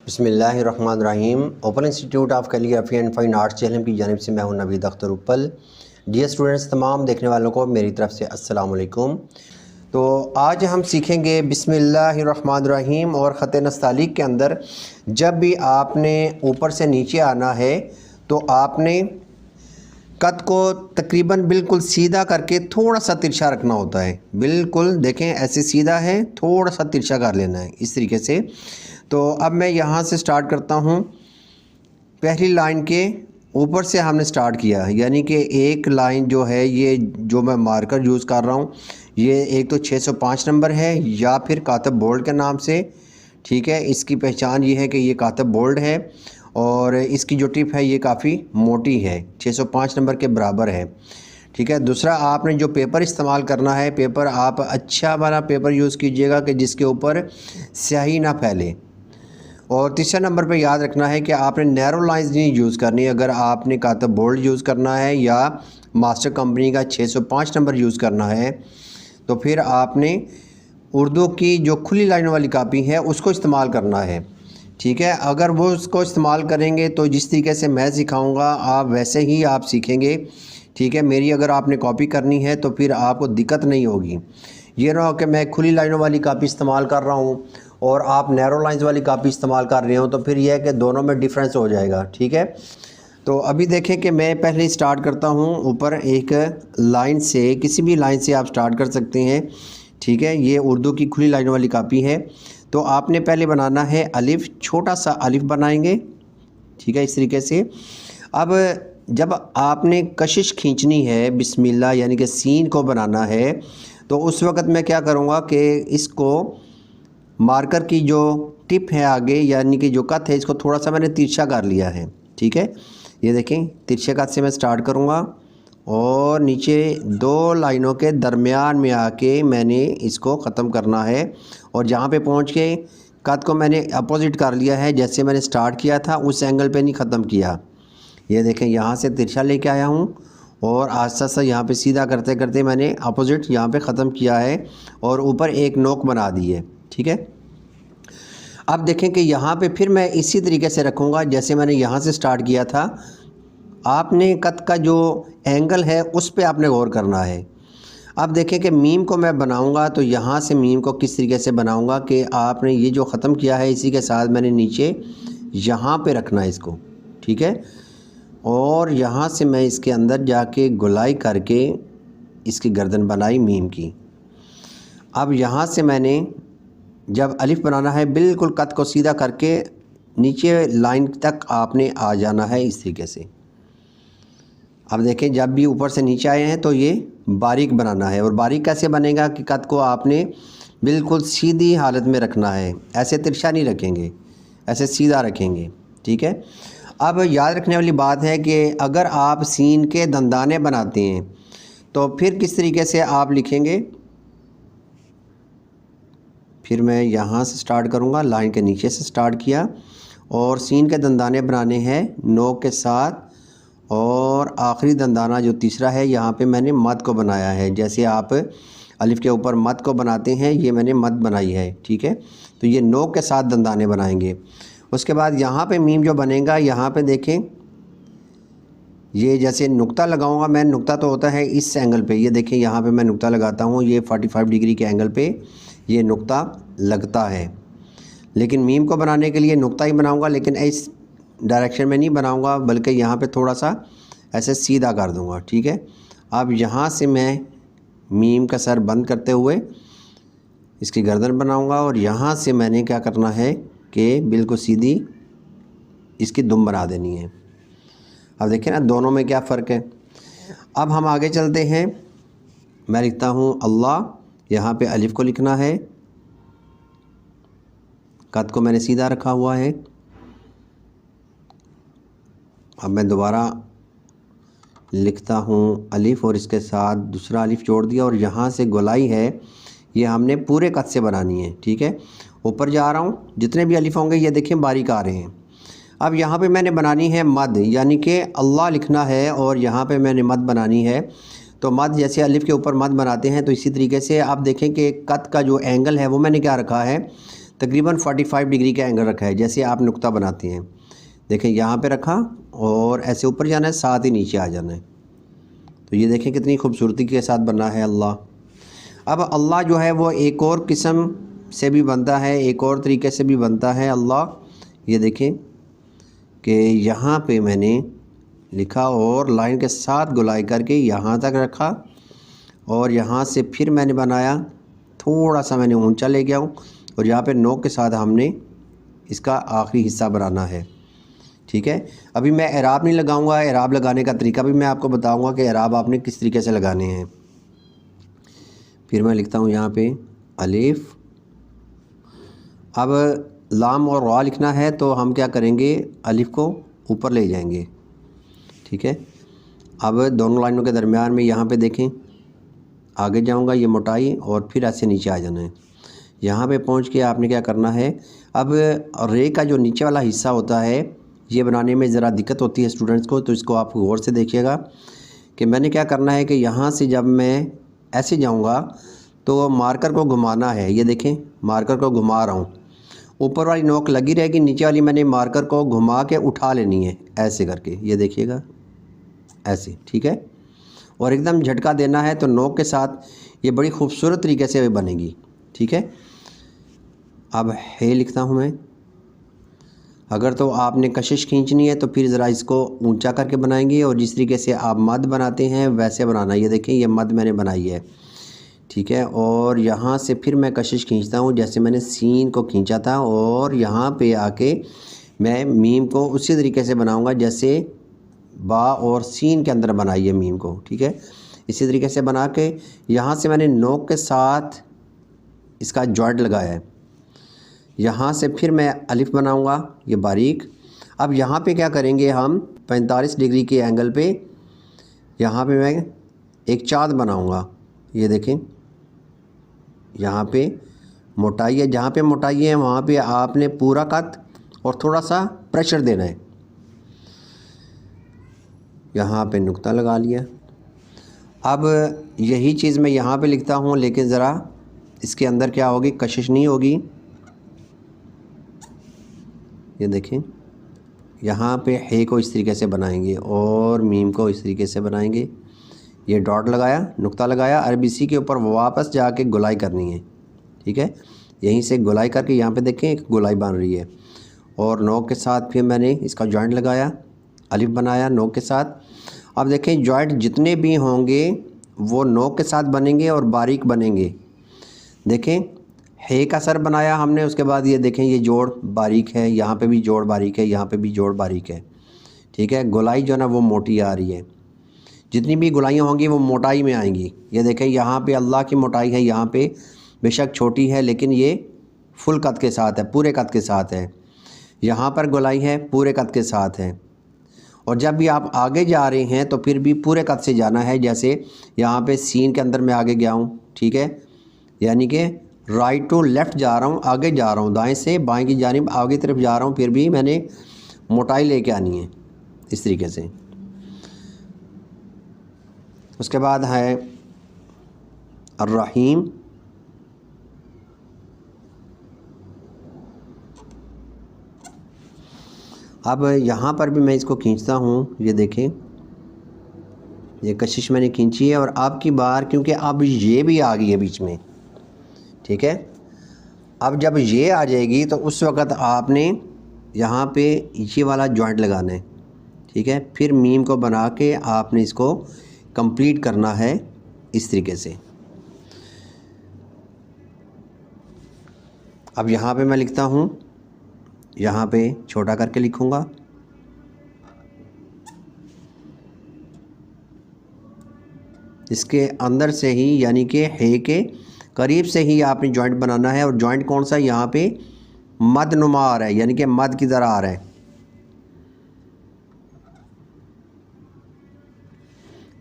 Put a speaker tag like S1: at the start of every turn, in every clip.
S1: बिस्मिल्लाहिर्रहमानिर्रहीम। Open institute of calligraphy and fine arts JLM की जानिब से मैं हूं नवीद अख्तर उपल। डियर स्टूडेंट्स, तमाम देखने वालों को मेरी तरफ से अस्सलाम वालेकुम। तो आज हम सीखेंगे बिस्मिल्लाहिर्रहमानिर्रहीम और ख़त नस्तालिक के अंदर जब भी आपने ऊपर से नीचे आना है तो आपने कद को तकरीबन बिल्कुल सीधा करके थोड़ा सा तिरछा रखना होता है। बिल्कुल देखें, ऐसे सीधा है, थोड़ा सा तिरछा कर लेना है इस तरीके से। तो अब मैं यहाँ से स्टार्ट करता हूँ। पहली लाइन के ऊपर से हमने स्टार्ट किया, यानी कि एक लाइन जो है, ये जो मैं मार्कर यूज़ कर रहा हूँ, ये एक तो 605 नंबर है या फिर कातब बोल्ड के नाम से, ठीक है। इसकी पहचान ये है कि ये कातब बोल्ड है और इसकी जो टिप है ये काफ़ी मोटी है, 605 नंबर के बराबर है, ठीक है। दूसरा, आपने जो पेपर इस्तेमाल करना है, पेपर आप अच्छा वाला पेपर यूज़ कीजिएगा कि जिसके ऊपर स्याही ना फैले। और तीसरा नंबर पे याद रखना है कि आपने नैरो लाइंस नहीं यूज़ करनी। अगर आपने कातब बोल्ड यूज़ करना है या मास्टर कंपनी का 605 नंबर यूज़ करना है तो फिर आपने उर्दू की जो खुली लाइन वाली कापी है उसको इस्तेमाल करना है, ठीक है। अगर वो उसको इस्तेमाल करेंगे तो जिस तरीके से मैं सिखाऊंगा आप वैसे ही आप सीखेंगे, ठीक है। मेरी अगर आपने कॉपी करनी है तो फिर आपको दिक्कत नहीं होगी। ये ना हो कि मैं खुली लाइनों वाली कापी इस्तेमाल कर रहा हूँ और आप नैरो लाइंस वाली कापी इस्तेमाल कर रहे हो, तो फिर यह है कि दोनों में डिफरेंस हो जाएगा, ठीक है। तो अभी देखें कि मैं पहले स्टार्ट करता हूँ ऊपर एक लाइन से, किसी भी लाइन से आप स्टार्ट कर सकते हैं, ठीक है। ये उर्दू की खुली लाइन वाली कापी है। तो आपने पहले बनाना है अलिफ, छोटा सा अलिफ बनाएंगे, ठीक है, इस तरीके से। अब जब आपने कशिश खींचनी है बिस्मिल्लाह यानी कि सीन को बनाना है, तो उस वक़्त मैं क्या करूँगा कि इसको मार्कर की जो टिप है आगे यानी कि जो कट है, इसको थोड़ा सा मैंने तिरछा कर लिया है, ठीक है। ये देखें, तिरछे कट से मैं स्टार्ट करूँगा और नीचे दो लाइनों के दरमियान में आके मैंने इसको ख़त्म करना है। और जहाँ पे पहुँच के कट को मैंने अपोजिट कर लिया है, जैसे मैंने स्टार्ट किया था उस एंगल पे नहीं ख़त्म किया। ये देखें, यहाँ से तिरछा लेके आया हूँ और आस्ता आस्ता यहाँ पे सीधा करते करते मैंने अपोजिट यहाँ पे ख़त्म किया है और ऊपर एक नोक बना दी है, ठीक है। अब देखें कि यहाँ पे फिर मैं इसी तरीके से रखूँगा जैसे मैंने यहाँ से स्टार्ट किया था। आपने कट का जो एंगल है उस पे आपने गौर करना है। अब देखें कि मीम को मैं बनाऊँगा तो यहाँ से मीम को किस तरीके से बनाऊँगा कि आपने ये जो ख़त्म किया है इसी के साथ मैंने नीचे यहाँ पे रखना है इसको, ठीक है। और यहाँ से मैं इसके अंदर जाके गोलाई करके इसकी गर्दन बनाई मीम की। अब यहाँ से मैंने जब अलिफ बनाना है बिल्कुल कट को सीधा करके नीचे लाइन तक आपने आ जाना है इस तरीके से। अब देखें, जब भी ऊपर से नीचे आए हैं तो ये बारीक बनाना है। और बारीक कैसे बनेगा कि कट को आपने बिल्कुल सीधी हालत में रखना है, ऐसे तिरछा नहीं रखेंगे, ऐसे सीधा रखेंगे, ठीक है। अब याद रखने वाली बात है कि अगर आप सीन के दंदाने बनाते हैं तो फिर किस तरीके से आप लिखेंगे। फिर मैं यहाँ से स्टार्ट करूँगा, लाइन के नीचे से स्टार्ट किया और सीन के दंदाने बनाने हैं नोक के साथ। और आखिरी दंदाना जो तीसरा है, यहाँ पे मैंने मद को बनाया है। जैसे आप अलिफ के ऊपर मद को बनाते हैं, ये मैंने मद बनाई है, ठीक है। तो ये नोक के साथ दंदाने बनाएंगे। उसके बाद यहाँ पे मीम जो बनेगा, यहाँ पे देखें, ये जैसे नुक्ता लगाऊंगा मैं, नुक्ता तो होता है इस एंगल पे, ये देखें यहाँ पे मैं नुक्ता लगाता हूँ, ये 45 डिग्री के एंगल पे ये नुक्ता लगता है। लेकिन मीम को बनाने के लिए नुक्ता ही बनाऊंगा, लेकिन इस डायरेक्शन में नहीं बनाऊंगा, बल्कि यहाँ पे थोड़ा सा ऐसे सीधा कर दूंगा, ठीक है। अब यहाँ से मैं मीम का सर बंद करते हुए इसकी गर्दन बनाऊंगा और यहाँ से मैंने क्या करना है कि बिल्कुल सीधी इसकी दुम बना देनी है। अब देखिए ना, दोनों में क्या फ़र्क है। अब हम आगे चलते हैं। मैं लिखता हूँ अल्लाह, यहाँ पे अलिफ को लिखना है, कद को मैंने सीधा रखा हुआ है। अब मैं दोबारा लिखता हूँ अलिफ और इसके साथ दूसरा अलिफ जोड़ दिया और यहाँ से गोलाई है ये हमने पूरे कद से बनानी है, ठीक है। ऊपर जा रहा हूँ, जितने भी अलिफ होंगे ये देखें बारीक आ रहे हैं। अब यहाँ पे मैंने बनानी है मद, यानी कि अल्लाह लिखना है और यहाँ पे मैंने मद बनानी है। तो मद जैसे अलिफ के ऊपर मद बनाते हैं, तो इसी तरीके से आप देखें कि कद का जो एंगल है वो मैंने क्या रखा है, तकरीबन 45 डिग्री का एंगल रखा है। जैसे आप नुक्ता बनाते हैं, देखें यहाँ पे रखा और ऐसे ऊपर जाना है, साथ ही नीचे आ जाना है। तो ये देखें कितनी खूबसूरती के साथ बना है अल्लाह। अब अल्लाह जो है वो एक और किस्म से भी बनता है, एक और तरीके से भी बनता है अल्लाह। ये देखें कि यहाँ पे मैंने लिखा और लाइन के साथ गुलाई करके यहाँ तक रखा और यहाँ से फिर मैंने बनाया, थोड़ा सा मैंने ऊंचा ले गया हूँ और यहाँ पे नोक के साथ हमने इसका आखिरी हिस्सा बनाना है। ठीक है, अभी मैं एराब नहीं लगाऊंगा, एराब लगाने का तरीका भी मैं आपको बताऊंगा कि एराब आपने किस तरीके से लगाने हैं। फिर मैं लिखता हूँ यहाँ पे अलिफ। अब लाम और रा लिखना है तो हम क्या करेंगे, अलिफ को ऊपर ले जाएंगे। ठीक है, अब दोनों लाइनों के दरमियान में यहाँ पे देखें, आगे जाऊँगा ये मोटाई और फिर ऐसे नीचे आ जाना है। यहाँ पे पहुँच के आपने क्या करना है, अब रे का जो नीचे वाला हिस्सा होता है ये बनाने में ज़रा दिक्कत होती है स्टूडेंट्स को, तो इसको आप गौर से देखिएगा कि मैंने क्या करना है कि यहाँ से जब मैं ऐसे जाऊँगा तो मार्कर को घुमाना है। ये देखें मार्कर को घुमा रहा हूँ, ऊपर वाली नोक लगी रहेगी, नीचे वाली मैंने मार्कर को घुमा के उठा लेनी है ऐसे करके। ये देखिएगा ऐसे, ठीक है, और एकदम झटका देना है तो नोक के साथ ये बड़ी खूबसूरत तरीके से बनेगी। ठीक है, अब है लिखता हूँ मैं। अगर तो आपने कशिश खींचनी है तो फिर ज़रा इसको ऊंचा करके बनाएंगे और जिस तरीके से आप मद बनाते हैं वैसे बनाना। ये देखें ये मद मैंने बनाई है। ठीक है, और यहाँ से फिर मैं कशिश खींचता हूँ जैसे मैंने सीन को खींचा था और यहाँ पे आके मैं मीम को उसी तरीके से बनाऊँगा जैसे बा और सीन के अंदर बनाई है मीम को। ठीक है, इसी तरीके से बना के यहाँ से मैंने नोक के साथ इसका जॉइंट लगाया है। यहाँ से फिर मैं अलिफ बनाऊँगा ये बारीक। अब यहाँ पे क्या करेंगे हम 45 डिग्री के एंगल पे यहाँ पे मैं एक चाँद बनाऊँगा। ये देखें यहाँ पे मोटाई है, जहाँ पे मोटाई है वहाँ पे आपने पूरा कट और थोड़ा सा प्रेशर देना है। यहाँ पे नुक्ता लगा लिया। अब यही चीज़ मैं यहाँ पे लिखता हूँ, लेकिन ज़रा इसके अंदर क्या होगी, कशिश नहीं होगी। ये देखें यहाँ पे हे को इस तरीके से बनाएंगे और मीम को इस तरीके से बनाएंगे। ये डॉट लगाया, नुक्ता लगाया, अब इसी के ऊपर वापस जाके गुलाई करनी है। ठीक है, यहीं से गुलाई करके यहाँ पे देखें एक गुलाई बन रही है और नोक के साथ फिर मैंने इसका जॉइंट लगाया, अलिफ बनाया नोक के साथ। अब देखें जॉइंट जितने भी होंगे वो नोक के साथ बनेंगे और बारीक बनेंगे। देखें हे का सर बनाया हमने, उसके बाद ये देखें ये जोड़ बारीक है, यहाँ पे भी जोड़ बारीक है, यहाँ पे भी जोड़ बारीक है। ठीक है, गोलाई जो है ना वो मोटी आ रही है, जितनी भी गोलाइयाँ होंगी वो मोटाई में आएंगी। ये देखें यहाँ पे अल्लाह की मोटाई है, यहाँ पे बेशक छोटी है लेकिन ये फुल कद के साथ है, पूरे कद के साथ है। यहाँ पर गोलाई है पूरे कद के साथ है। और जब भी आप आगे जा रहे हैं तो फिर भी पूरे कद से जाना है। जैसे यहाँ पे सीन के अंदर मैं आगे गया हूँ, ठीक है, यानी कि राइट टू लेफ़्ट जा रहा हूँ, आगे जा रहा हूँ, दाएं से बाएं की जानिब आगे तरफ जा रहा हूँ, फिर भी मैंने मोटाई लेके आनी है इस तरीके से। उसके बाद है अर्रहीम। अब यहाँ पर भी मैं इसको खींचता हूँ। ये देखें ये कशिश मैंने खींची है और आपकी बार क्योंकि अब ये भी आ गई है बीच में। ठीक है, अब जब ये आ जाएगी तो उस वक़्त आपने यहाँ पे ये वाला जॉइंट लगाना है। ठीक है, फिर मीम को बना के आपने इसको कंप्लीट करना है इस तरीके से। अब यहाँ पे मैं लिखता हूँ, यहाँ पे छोटा करके लिखूँगा। इसके अंदर से ही यानी कि हे के करीब से ही आपने जॉइंट बनाना है। और जॉइंट कौन सा, यहाँ पे मद नुमा आ रहा है, यानी कि मद की तरह आ रहा है।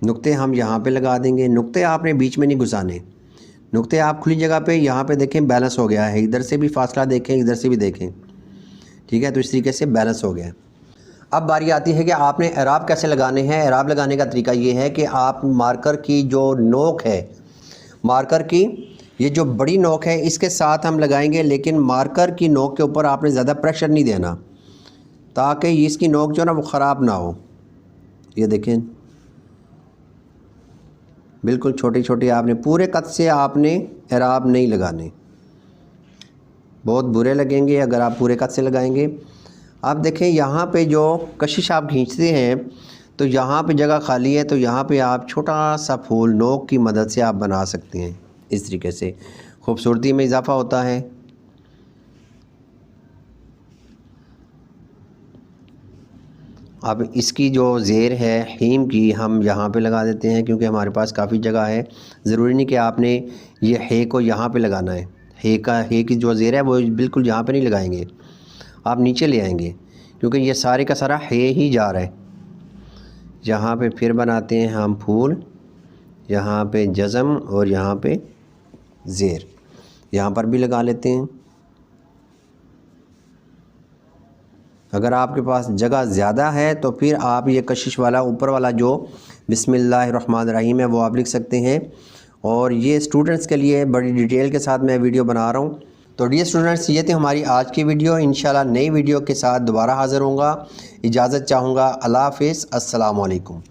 S1: नुक्ते हम यहाँ पे लगा देंगे। नुक्ते आपने बीच में नहीं घुसाने, नुक्ते आप खुली जगह पे यहाँ पे देखें बैलेंस हो गया है, इधर से भी फासला देखें, इधर से भी देखें। ठीक है, तो इस तरीके से बैलेंस हो गया। अब बारी आती है कि आपने एराब कैसे लगाने हैं। एराब लगाने का तरीका ये है कि आप मार्कर की जो नोक है, मार्कर की ये जो बड़ी नोक है इसके साथ हम लगाएंगे, लेकिन मार्कर की नोक के ऊपर आपने ज़्यादा प्रेशर नहीं देना ताकि इसकी नोक जो ना वो ख़राब ना हो। ये देखें, बिल्कुल छोटी छोटी आपने पूरे कद से आपने एराब नहीं लगाने, बहुत बुरे लगेंगे अगर आप पूरे कद से लगाएंगे। आप देखें यहाँ पे जो कशिश आप खींचते हैं तो यहाँ पे जगह खाली है, तो यहाँ पे आप छोटा सा फूल नोक की मदद से आप बना सकते हैं। इस तरीके से खूबसूरती में इजाफ़ा होता है। अब इसकी जो ज़ेर है हीम की हम यहाँ पे लगा देते हैं, क्योंकि हमारे पास काफ़ी जगह है। ज़रूरी नहीं कि आपने ये हे को यहाँ पे लगाना है। हे की जो ज़ेर है वो बिल्कुल यहाँ पे नहीं लगाएंगे, आप नीचे ले आएंगे, क्योंकि ये सारे का सारा हे ही जा रहा है। यहाँ पे फिर बनाते हैं हम फूल, यहाँ पे जज़म और यहाँ पे ज़ेर, यहाँ पर भी लगा लेते हैं। अगर आपके पास जगह ज़्यादा है तो फिर आप ये कशिश वाला ऊपर वाला जो बिस्मिल्लाहिर्रहमानिर्रहीम है वो आप लिख सकते हैं। और ये स्टूडेंट्स के लिए बड़ी डिटेल के साथ मैं वीडियो बना रहा हूँ। तो डियर स्टूडेंट्स, ये थी हमारी आज की वीडियो। इंशाल्लाह नई वीडियो के साथ दोबारा हाज़िर होऊंगा। इजाज़त चाहूँगा। अल्लाह हाफ़िज़। अस्सलामु अलैकुम।